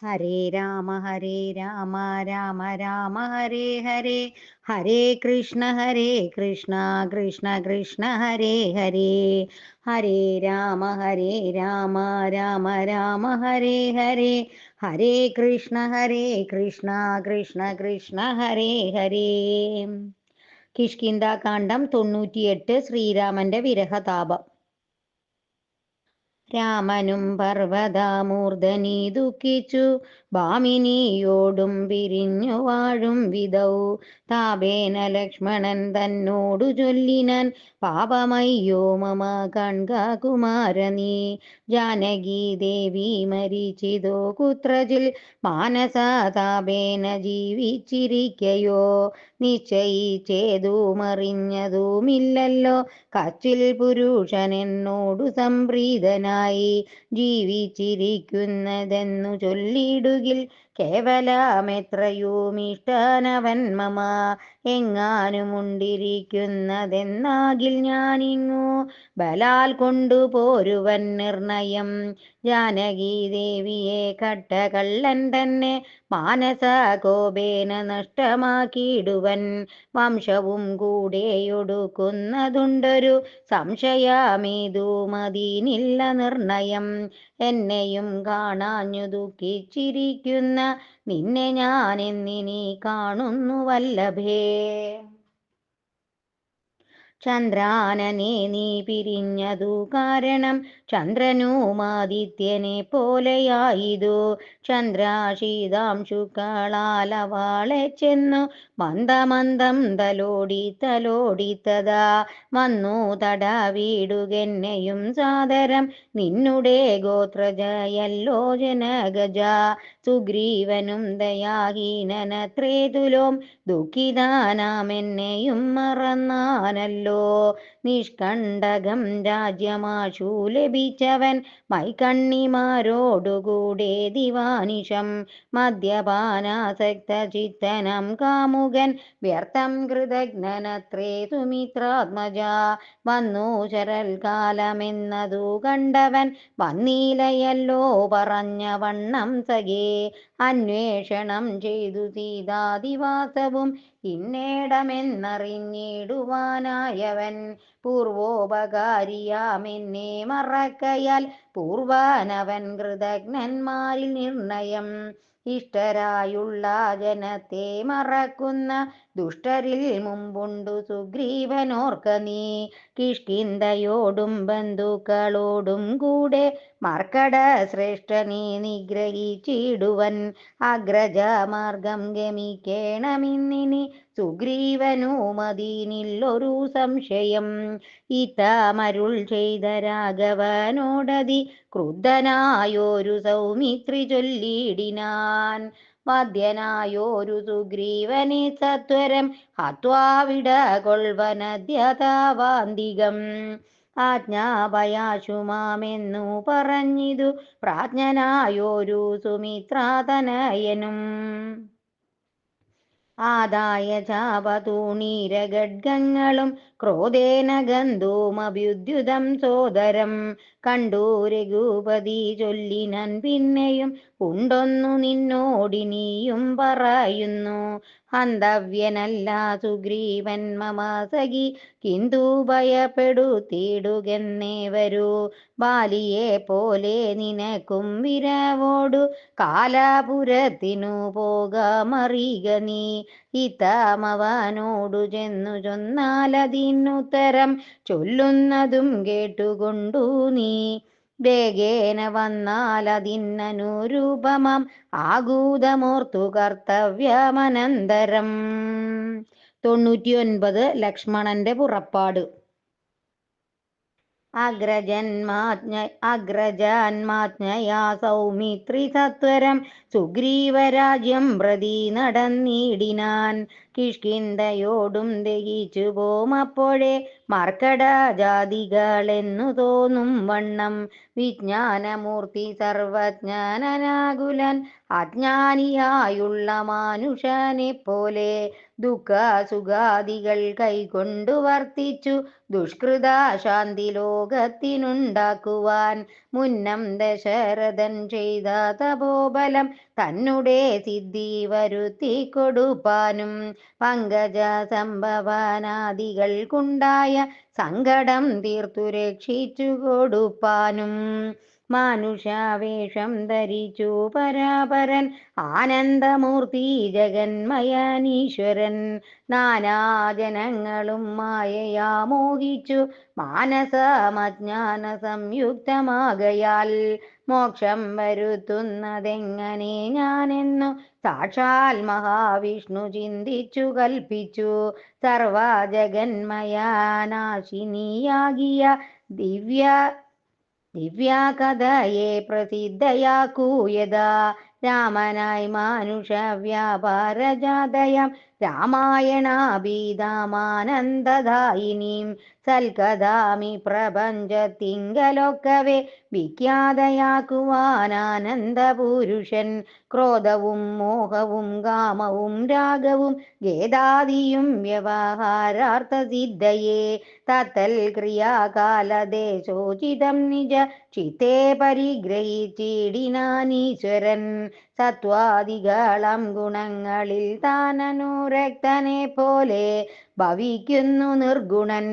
ഹരേ രാമ രാമ രാമ ഹരേ ഹരേ, ഹരേ കൃഷ്ണ കൃഷ്ണ കൃഷ്ണ ഹരേ ഹരേ. ഹരേ രാമ രാമ രാമ ഹരേ ഹരേ, ഹരേ കൃഷ്ണ കൃഷ്ണ കൃഷ്ണ ഹരേ ഹരേ. കിഷ്കിന്ധാകാന്ഡം 98. ശ്രീരാമന്റെ വിരഹതാപം. രാമനും പർവ്വതമൂർധനി ദുഃഖിച്ചു ഭാമിനിയോടും പിരിഞ്ഞു വാഴും വിധൗ. താപേന ലക്ഷ്മണൻ തന്നോടു ചൊല്ലിനൻ, പാപമയ്യോ മമ കൺക കുമാരനീ. ജാനകി ദേവി മരിച്ചിതോ കുത്രജിൽ, മാനസതാപേന ജീവിച്ചിരിക്കയോ. നിശ്ചയിച്ചേതുമറിഞ്ഞതുമില്ലല്ലോ, കച്ചിൽ പുരുഷൻ എന്നോടു സംപ്രീതനായി ജീവിച്ചിരിക്കുന്നതെന്നു ചൊല്ലിടുകിൽ, കേവലമെത്രയുമിഷ്ടനവൻ മമ. എങ്ങാനുമുണ്ടിരിക്കുന്നതെന്നാകിൽ ഞാനിങ്ങു ബലാൽ കൊണ്ടുപോരുവൻ നിർണയം. ജാനകി ദേവിയെ കട്ടകള്ളൻ തന്നെ മാനസകോപേന നഷ്ടമാക്കിയിടുവൻ. വംശവും കൂടെയൊടുക്കുന്നതുണ്ടൊരു സംശയമേതുമതിനില്ല നിർണയം. എന്നെയും കാണാഞ്ഞു ദുഃഖിച്ചിരിക്കുന്ന നിന്നെ ഞാനെന്നിനി കാണുന്നു വല്ലഭേ. ചന്ദ്രാനനെ നീ പിരിഞ്ഞതു കാരണം, ചന്ദ്രനുമാദിത്യനെ പോലെയായിതു. ചന്ദ്രാശീതാംശുക്കളാലവാളെ ചെന്നു മന്ദമന്ദം തലോടിത്തതാ. വന്നു തടവിടുകെന്നെയും സാദരം, നിന്നുടെ ഗോത്രജയല്ലോ ജനകജ. സുഗ്രീവനും ദയാഹീനനത്രേ തുലോം, ദുഃഖിതാനാമെന്നെയും മറന്നാനല്ലോ. നിഷ്കണ്ടകം രാജ്യമാശു ലഭിച്ചവൻ, മൈക്കണ്ണിമാരോടുകൂടെ ദിവാനിശം. മദ്യപാനാസക്ത ചിത്തനം കാമുകൻ, വ്യർത്ഥം കൃതജ്ഞനത്രേ സുമിത്രാത്മജ. വന്നു ശരൽകാലമെന്നതു കണ്ടവൻ, വന്നീലയല്ലോ പറഞ്ഞ വണ്ണം സഖേ. അന്വേഷണം ചെയ്തു സീതാദിവാസവും, ഇന്നേടമെന്നറിഞ്ഞിടുവാനായവൻ. പൂർവോപകാരിയാമെന്നെ മറക്കയാൽ, പൂർവാനവൻ കൃതജ്ഞന്മാരിൽ നിർണയം. ഇഷ്ടരായുള്ള ജനത്തെ മറക്കുന്ന ദുഷ്ടരിൽ മുമ്പുണ്ടു സുഗ്രീവനോർക്ക നീ. കിഷ്കിന്ധയോടും ബന്ധുക്കളോടും കൂടെ മർക്കട ശ്രേഷ്ഠനെ നിഗ്രഹിച്ചിടുവൻ. അഗ്രജമാർഗം ഗമിക്കേണമിന്നിനി സുഗ്രീവനുമതിനില്ലൊരു സംശയം. ഇത്തമരുൾ ചെയ്ത രാഘവനോടതി ക്രുദ്ധനായോരു സൗമിത്രി ചൊല്ലിടിനാൻ, വധ്യനായോരു സുഗ്രീവനെ സത്വരം ഹത്വാ വിടകൊൾവനദ്യതാവാന്തികം. ആജ്ഞാപയാശുമാമെന്നു പറഞ്ഞിതു പ്രാജ്ഞനായോരു സുമിത്രാതനയനും. ആദായ ചാപതൂണീരഖഡ്ഗങ്ങളും ക്രോധേന ഗന്ധൂമഭ്യുദ്യുതം സോദരം. കണ്ടു രഘുപതി ചൊല്ലിനൻ പിന്നെയും, ഉണ്ടൊന്നു നിന്നോടിനിയും പറയുന്നു. ഹന്തവ്യനല്ല സുഗ്രീവൻ മമ സഖി, കിന്തു ഭയപ്പെടുത്തിയിടുകെന്നേവരൂ. ബാലിയെ പോലെ നിനക്കും വിരവോടു കാലാപുരത്തിനു പോകാമറിക നീ. ഇത്തമവനോടു ചെന്നു ചൊന്നാലതിനുത്തരം ചൊല്ലുന്നതും കേട്ടുകൊണ്ടു നീ. വേഗേന വന്നാലതിനനുരൂപമാം ആഗൂതമോർത്തു കർത്തവ്യമനന്തരം. 99. ലക്ഷ്മണന്റെ പുറപ്പാട്. അഗ്രജന്മാജ്ഞയാ സൗമിത്രി സത്വരം സുഗ്രീവരാജ്യം പ്രതി നടന്നിടിനാൻ. കിഷ്കിന്ധയോടും ദഹിച്ചു പോമപ്പോഴേ മർക്കടജാതികളെന്നു തോന്നും വണ്ണം വിജ്ഞാനമൂർത്തി സർവജ്ഞാനനാകുലൻ അജ്ഞാനിയായുള്ള മാനുഷനെ പോലെ ദുഃഖസുഖാദികൾ കൈകൊണ്ടു വർത്തിച്ചു ദുഷ്കൃത ശാന്തി ലോകത്തിനുണ്ടാക്കുവാൻ മുന്നം ദശരഥൻ ചെയ്ത തപോബലം തന്നുടെ സിദ്ധി വരുത്തി കൊടുപ്പാനും പങ്കജ സംഭവനാദികൾക്കുണ്ടായ സങ്കടം തീർത്തു രക്ഷിച്ചു കൊടുപ്പാനും മാനുഷാവേഷം ധരിച്ചു പരാപരൻ ആനന്ദമൂർത്തി ജഗന്മയനീശ്വരൻ നാനാജനങ്ങളും മായയാ മോഹിച്ചു മാനസമജ്ഞാന സംയുക്തമാകയാൽ മോക്ഷം വരുത്തുന്നതെങ്ങനെ ഞാനെന്നു സാക്ഷാൽ മഹാവിഷ്ണു ചിന്തിച്ചു കൽപ്പിച്ചു സർവജഗന്മയനാശിനിയാകിയ ദിവ്യാകഥയെ പ്രസിദ്ധയാക്കൂയതാ രാമനായി മാനുഷ വ്യാപാരജാതയം രാമായണാഭീതാമാനന്ദദായിനീം സൽക്കഥാമി പ്രപഞ്ചത്തിങ്കലൊക്കവേ വിഖ്യാതയാക്കുവാനാനന്ദപുരുഷൻ ക്രോധവും മോഹവും കാമവും രാഗവും ഖേദാദിയും വ്യവഹാരാർത്ഥസിദ്ധയെ തത്തൽ ക്രിയാകാലദേശോചിതം നിജ ചിത്തേ പരിഗ്രഹിച്ചിടിനാനീശ്വരൻ സത്വാദികളം ഗുണങ്ങളിൽ താനനുരക്തനെ പോലെ ഭവിക്കുന്നു നിർഗുണൻ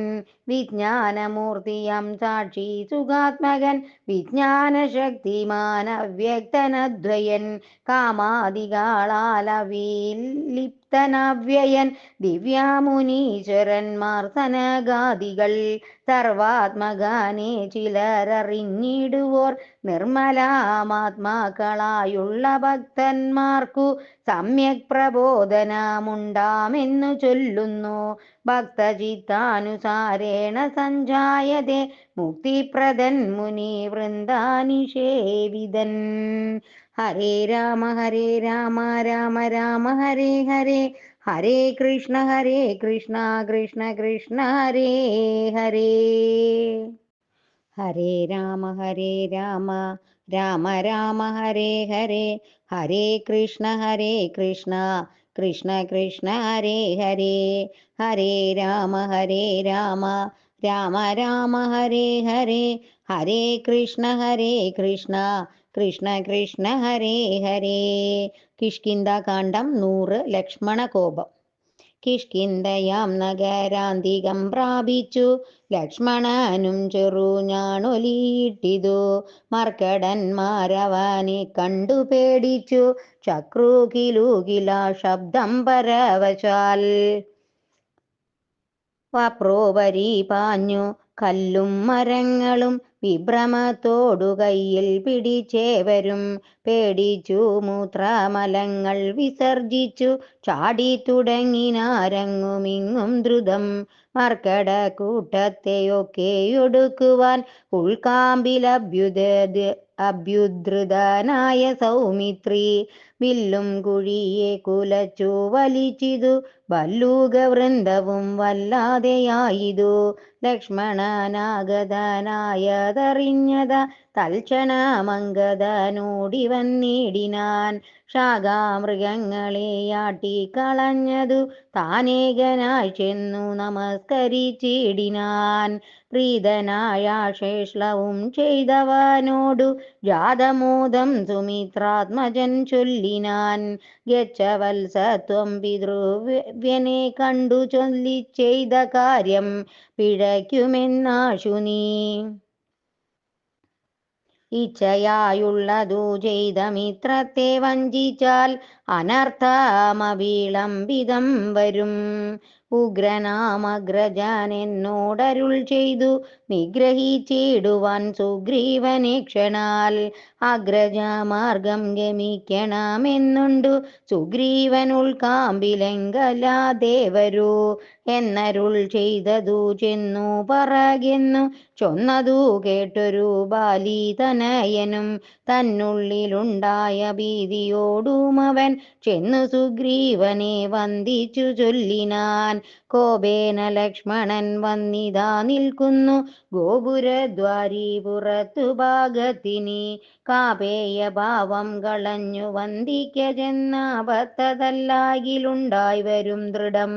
വിജ്ഞാനമൂർത്തിയം സാക്ഷി സുഖാത്മകൻ വിജ്ഞാനശക്തിമാൻ അവ്യക്തനദ്വയൻ കാമാദികളാലവിലിപ്തനവ്യയൻ ദിവ്യാമുനീശ്വരന്മാർ സനകാദികൾ സർവാത്മകാനെ ചിലരറിഞ്ഞിടുവോർ നിർമ്മലാമാത്മാക്കളായുള്ള ഭക്തന്മാർക്കു സമ്യക് പ്രബോധനമുണ്ടാമെന്നു ചൊല്ലുന്നു ഭക്തചിത്താനുസാരേണ സഞ്ജായതേ മുക്തിപ്രദൻ മുനി വൃന്ദാനിഷേവിതൻ. ഹരേ രാമ രാമ രാമ ഹരേ ഹരേ ഹരേ കൃഷ്ണ കൃഷ്ണ കൃഷ്ണ ഹരേ ഹരേ. ഹരേ രാമ രാമ രാമ ഹരേ ഹരേ ഹരേ കൃഷ്ണ കൃഷ്ണ കൃഷ്ണ ഹരേ ഹരേ. ഹരേ രാമ രാമ രാമ ഹരേ ഹരേ ഹരേ കൃഷ്ണ കൃഷ്ണ ഹരേ ഹരേ. കിഷ്കിന്ധാകാന്ഡം 100 ലക്ഷ്മണകോപം. കിഷ്കിന്ധയാം നഗരാന്തികം പ്രാപിച്ചു ലക്ഷ്മണനും ചെറുഞാണൊലിയിട്ടിതു മർക്കടന്മാരവനെ കണ്ടു പേടിച്ചു ചക്രുകിലുകില ശബ്ദം പരവശാൽ വപ്രോപരി പാഞ്ഞു കല്ലും മരങ്ങളും വിഭ്രമത്തോടു കയ്യിൽ പിടിച്ചേവരും പേടിച്ചു മൂത്രമലങ്ങൾ വിസർജിച്ചു ചാടി തുടങ്ങിനാരങ്ങുമിങ്ങും ദ്രുതം മർക്കട കൂട്ടത്തെയൊക്കെയൊടുക്കുവാൻ അഭ്യുദ്ധൃതനായ സൗമിത്രി വില്ലും കുഴിയെ കുലച്ചു വലിച്ചിതു ഭല്ലൂകവൃന്ദവും വല്ലാതെയായിതു ലക്ഷ്മണനാഗതനായതറിഞ്ഞത തൽക്ഷണമംഗതനോടി വന്നിടിനാൻ ശാഖാമൃഗങ്ങളെയാട്ടിക്കളഞ്ഞതു താനേകനായി ചെന്നു നമസ്കരിച്ചിടിനാൻ പ്രീതനായാശേഷ്ലവും ചെയ്തവനോടു ജാതമോദം സുമിത്രാത്മജൻ ചൊല്ലിനാൻ ഗച്ഛവത്സത്വം പിതൃവ്യനെ കണ്ടു ചൊല്ലി ചെയ്ത കാര്യം പിഴയ്ക്കുമെന്നാശു നീ ഇച്ഛയായുള്ളതു ചെയ്ത മിത്രത്തെ വഞ്ചിച്ചാൽ അനർത്ഥമവിളംബിതം വരും ഉഗ്രനാമഗ്രജൻ എന്നോടരുൾ ചെയ്തു നിഗ്രഹിച്ചിടുവാൻ സുഗ്രീവനെ ക്ഷണാൽ. അഗ്രജമാർഗം ഗമിക്കണമെന്നുണ്ടു സുഗ്രീവനുൾക്കാമ്പിലെങ്കലാദേവരു എന്നരുൾ ചെയ്തതു ചെന്നു പറകെന്നു ചൊന്നതു കേട്ടൊരു ബാലിതനയനും തന്നുള്ളിലുണ്ടായ ഭീതിയോടുമവൻ ചെന്നു സുഗ്രീവനെ വന്ദിച്ചു ചൊല്ലിനാൻ. കോപേന ലക്ഷ്മണൻ വന്നിതാ നിൽക്കുന്നു ഗോപുരദ്വാരി പുറത്തു ഭാഗത്തിനി. കാപേയ ഭാവം കളഞ്ഞു വന്ദിക്ക ചെന്നാപത്തതല്ലാകിലുണ്ടായി വരും ദൃഢം.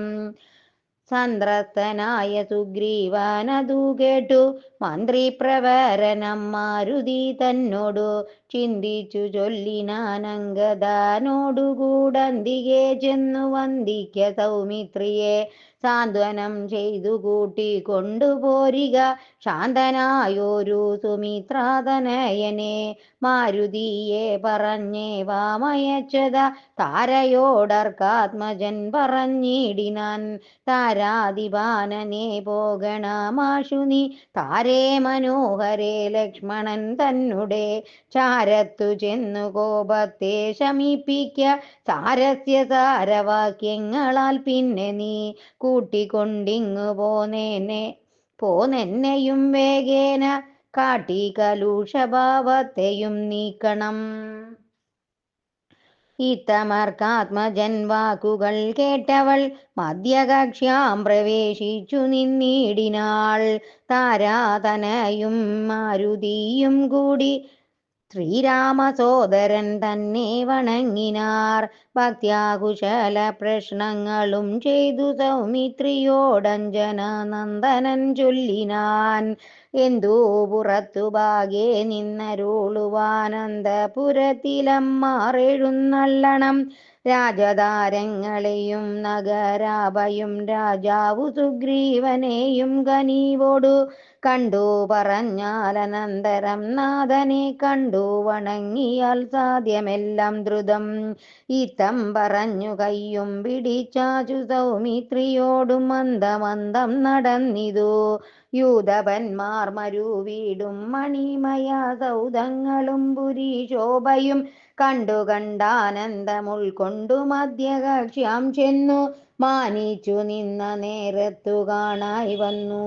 സന്ത്രസ്തനായ സുഗ്രീവനതു കേട്ടു മന്ത്രിപ്രവരനം മാരുതി തന്നോടു ചിന്തിച്ചു ചൊല്ലിനാനങ്കദനോടുകൂടന്തികെ ചെന്നു വന്ദിക്ക സൗമിത്രിയെ. സാന്ത്വനം ചെയ്തു കൂട്ടിക്കൊണ്ടുപോരിക ശാന്തനായൊരു സുമിത്രാതനയനെ. മാരുതിയെ പറഞ്ഞേവാമയച്ചത താരയോടർക്കാത്മജൻ പറഞ്ഞിടിനാൻ. താരാധിപാനനെ പോകണമാശു നീ താരേ മനോഹരേ ലക്ഷ്മണൻ തന്നുടെ ചാരത്തു ചെന്നു കോപത്തെ ശമിപ്പിക്ക സാരസ്യ സാരവാക്യങ്ങളാൽ പിന്നെ നീ കൂട്ടിക്കൊണ്ടിങ്ങു പോന്നെന്നെയും വേഗേന കാട്ടി കലുഷഭാവത്തെയും നീക്കണം. ഇത്തമർക്കാത്മജൻ വാക്കുകൾ കേട്ടവൾ മധ്യകക്ഷ്യാം പ്രവേശിച്ചു നിന്നിടിനാൾ. താരാതനയും മാരുതിയും കൂടി ശ്രീരാമസോദരൻ തന്നെ വണങ്ങിനാർ. ഭക്ത്യാകുശല പ്രശ്നങ്ങളും ചെയ്തു സൗമിത്രിയോടഞ്ജനനന്ദനൻ ചൊല്ലിനാൻ. എന്തു പുറത്തു ഭാഗേ നിന്നരുളുവാനന്തപുരത്തിലമ്മാറെഴുന്നള്ളണം. രാജതാരങ്ങളെയും നഗരാഭയും രാജാവു സുഗ്രീവനെയും കനിവോടു കണ്ടു പറഞ്ഞാലനന്തരം നാഥനെ കണ്ടു വണങ്ങിയാൽ സാധ്യമെല്ലാം ദ്രുതം. ഇത്തം പറഞ്ഞു കയ്യും പിടിച്ചാചു സൗമിത്രിയോടും മന്ദമന്ദം നടന്നിതു. യൂതപന്മാർ മരുവീടും മണിമയ സൗധങ്ങളും പുരീശോഭയും കണ്ടു കണ്ടാനന്ദമുൾക്കൊണ്ടു മധ്യകക്ഷ്യാം ചെന്നു മാനിച്ചു നിന്ന നേരത്തു കാണായി വന്നു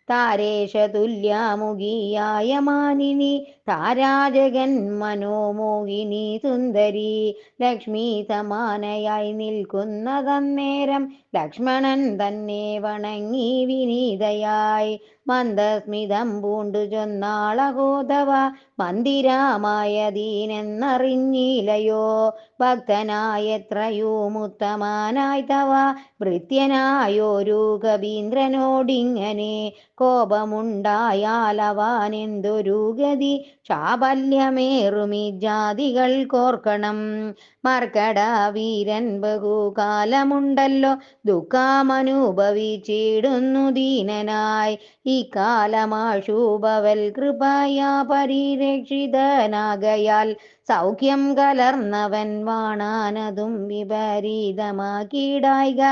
താരേശതുല്യമുഖിയായ മാനിനി. താരാജഗൻ മനോമോഹിനി സുന്ദരി ലക്ഷ്മി സമാനയായി നിൽക്കുന്നതന്നേരം ലക്ഷ്മണൻ തന്നെ വണങ്ങി വിനീതയായി മന്ദസ്മിതം പൂണ്ടു ചൊന്നാളഹോതവ മന്ദിരമായതീനെന്നറിഞ്ഞില്ലയോ. ഭക്തനായത്രയുമുത്തമനായി തവ ഭൃത്യനായൊരു കവീന്ദ്രനോടിങ്ങനെ കോപമുണ്ടായാൽ അവനെന്തൊരു ഗതി. ചാബല്യമേറുമി ജാതികൾ കോർക്കണം. മർക്കട വീരൻ ബഹുകാലമുണ്ടല്ലോ ദുഃഖമനുഭവിച്ചിടുന്നു ദീനനായി. ഇക്കാലമാശുഭവൽ കൃപയാ പരിരക്ഷിതനാകയാൽ സൗഖ്യം കലർന്നവൻ വാണാനതും വിപരീതമാക്കിടായിക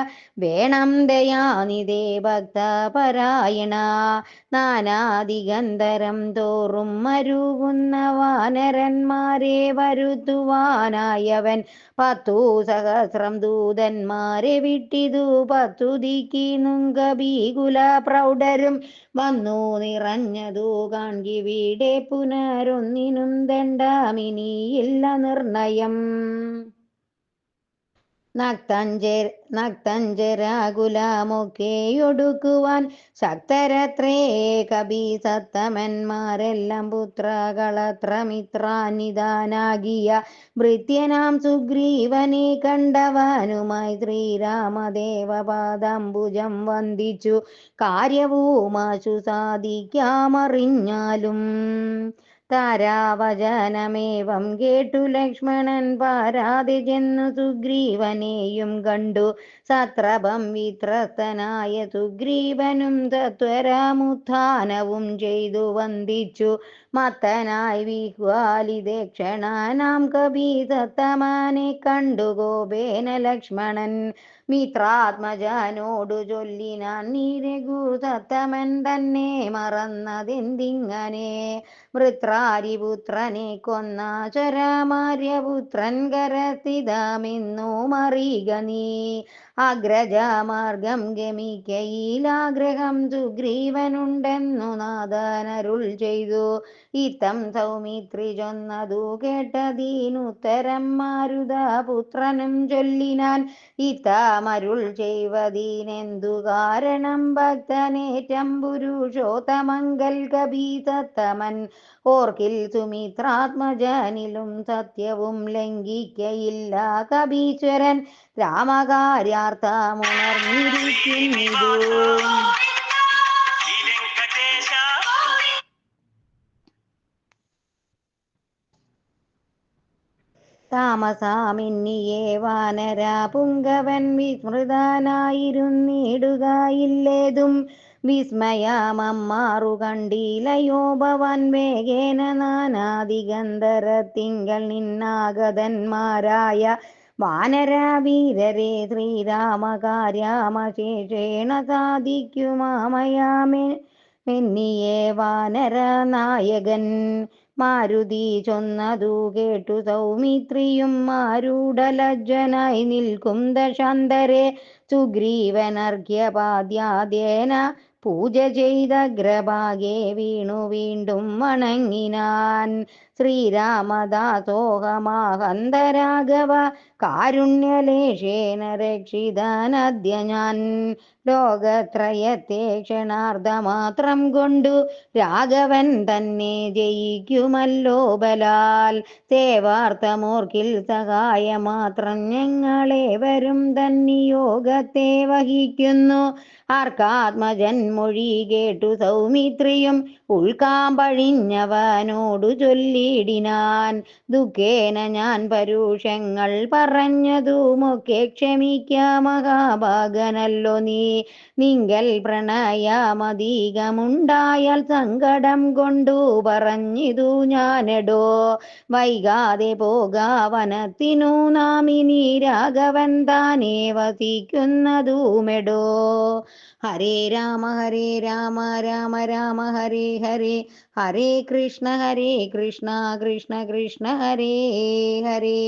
വേണം ദയാനിധേ ഭക്തപരായണ. നാനാദിഗന്ധരം തോറും മരുകുന്ന വാനരന്മാരെ വരുത്തുവാനായവൻ 10 സഹസ്രം ദൂതന്മാരെ വിട്ടിതു. 10 ദിക്കിന്നും കപികുല പ്രൗഢരും വന്നു നിറഞ്ഞതു കാൺകിവിടെ പുനരൊന്നിനും ദണ്ഡമിനിയില്ല നിർണയം. നക്തഞ്ചരാകുലമൊക്കെയൊടുക്കുവാൻ ശക്തരത്രേ കപിസത്തമന്മാരെല്ലാം പുത്രകളത്രമിത്രാനിധാനാകിയ ഭൃത്യനാം സുഗ്രീവനെ കണ്ടവനുമായി ശ്രീരാമദേവപാദാംബുജം വന്ദിച്ചു കാര്യവുമാശു സാധിക്കാമറിഞ്ഞാലും. താരാവചനമേവം കേട്ടു ലക്ഷ്മണൻ പാരാതെ ചെന്നു സുഗ്രീവനെയും കണ്ടു. സത്രപം വിത്രസ്തനായ സുഗ്രീവനും സത്വരമുത്ഥാനവും ചെയ്തു വന്ദിച്ചു മത്തനായി വിഹ്വാലിതേക്ഷണനാം കപീസത്തമാനെ കണ്ടു ഗോപേന ലക്ഷ്മണൻ മിത്രാത്മജനോടു ചൊല്ലിനാൻ നീ രഘുസത്തമൻ തന്നെ മറന്നതെന്തിങ്ങനെ വൃത്രാരിപുത്രനെ കൊന്ന ചരമാര്യപുത്രൻ കരസ്ഥിതമെന്നു മറിക നീ അഗ്രജമാർഗം ഗമിക്കയിലാഗ്രഹം സുഗ്രീവനുണ്ടെന്നു നാദനരുൾ ചെയ്തു ഇത്തം സൗമിത്രി ചൊന്നതു കേട്ടതീനുത്തരം മാരുതപുത്രനും ചൊല്ലിനാൻ ഇത്തമരുൾ ചെയ്വതീനെന്തു കാരണം ഭക്തനേറ്റം പുരുഷോത്തമങ്കൽ കപീസത്തമൻ ഓർക്കിൽ സുമിത്രാത്മജനിലും സത്യവും ലംഘിക്കയില്ല കപീശ്വരൻ രാമകാര്യാർത്ഥമുണർന്നിരിക്കുന്നിതു താമസാമിന്നിയേ വാനര പുങ്കവൻ വിസ്മൃതനായിരുന്നിടുകയില്ലേതും വിസ്മയമമ്മാറു കണ്ടിലയോ ഭവൻ വേഗേന നാനാദിഗന്ധരത്തിങ്കൽ നിന്നാഗതന്മാരായ വാനരവീരരെ ശ്രീരാമകാര്യമശേഷേണ സാധിക്കുമാമയാമെന്നിയേ വാനരനായകൻ മാരുതി ചൊന്നതു കേട്ടു സൗമിത്രിയും മാരൂഢലജ്ജനായി നിൽക്കും ദശാന്തരെ സുഗ്രീവനർഘ്യപാദ്യാദേന പൂജ ചെയ്തഗ്രഭാഗേ വീണു വീണ്ടും വണങ്ങിനാൻ ശ്രീരാമദാസോഹമാഹന്തരാഘവ കാരുണ്യലേശേന രക്ഷിതാനദ്യ ഞാൻ ലോകത്രയത്തെ ക്ഷണാർദ്ധമാത്രം കൊണ്ടു രാഘവൻ തന്നെ ജയിക്കുമല്ലോ ബലാൽ സേവാർത്ഥമോർക്കിൽ സഹായമാത്രം ഞങ്ങളേവരും തന്നിയോഗത്തെ വഹിക്കുന്നു ആർക്കാത്മജൻ മൊഴി കേട്ടു സൗമിത്രിയും ഉൾക്കാമ്പഴിഞ്ഞവനോടു ചൊല്ലിടിനാൻ ദുഃഖേന ഞാൻ പരുഷങ്ങൾ പറഞ്ഞതുമൊക്കെ ക്ഷമിക്ക മഹാഭാഗനല്ലോ നീ നിങ്കൽ പ്രണയമധികമുണ്ടായാൽ സങ്കടം കൊണ്ടു പറഞ്ഞിതു ഞാനെടോ വൈകാതെ പോകാവനത്തിനു നാം ഇനി രാഘവൻ താനേ വസിക്കുന്നതുമെടോ ഹരേ രാമ രാമ രാമ ഹരേ ഹരേ ഹരേ കൃഷ്ണ കൃഷ്ണ കൃഷ്ണ ഹരേ ഹരേ